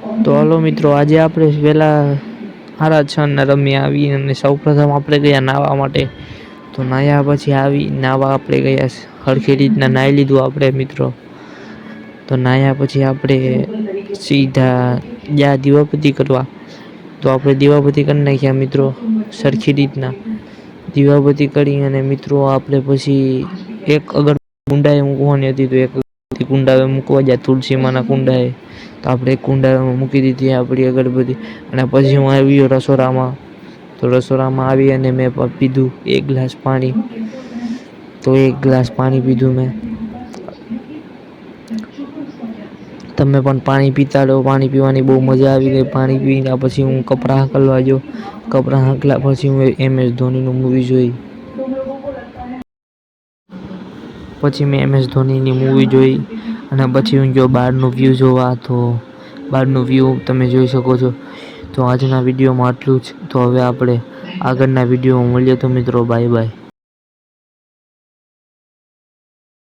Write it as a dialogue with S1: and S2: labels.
S1: તો હાલો મિત્રો, આજે આપણે વહેલા 6:30 રમી આવી અને સૌપ્રથમ આપણે ગયા નાહવા માટે. તો નાહ્યા પછી આવી નાહવા આપણે ગયા, સરખી રીતના નાહી લીધું આપણે મિત્રો. તો નાહ્યા પછી આપણે સીધા ગયા દીવાબત્તી કરવા. તો આપણે દીવાબત્તી કરી નાખ્યા મિત્રો સરખી રીતના. દીવાબત્તી કરી અને મિત્રો આપણે પછી એક કુંડાએ મૂકવાની હતી, તો એક કુંડાએ મૂકવા ગયા તુલસીમાના કુંડાએ. તો આપણે કુંડામાં મૂકી દીધી આપણી અગરબત્તી, અને પછી હું આવ્યો રસોડામાં. તો રસોડામાં આવી અને મેં પીધું 1 ગ્લાસ પાણી. તો 1 ગ્લાસ પાણી પીધું મેં. તમે પણ પાણી પીતા રહો, પાણી પીવાની બહુ મજા આવી ગઈ. પાણી પીને પછી હું કપડાં હંકલવા ગયો. કપડાં હંકલા પછી હું MS ધોનીનું મૂવી જોઈ. પછી મેં MS ધોનીની મૂવી જોઈ અને પછી હું ગયો બહારનું વ્યૂ જોવા. તો બહારનું વ્યૂ તમે જોઈ શકો છો. તો આજના વિડીયોમાં આટલું જ. તો હવે આપણે આગળના વિડીયોમાં મળીએ. તો મિત્રો બાય બાય.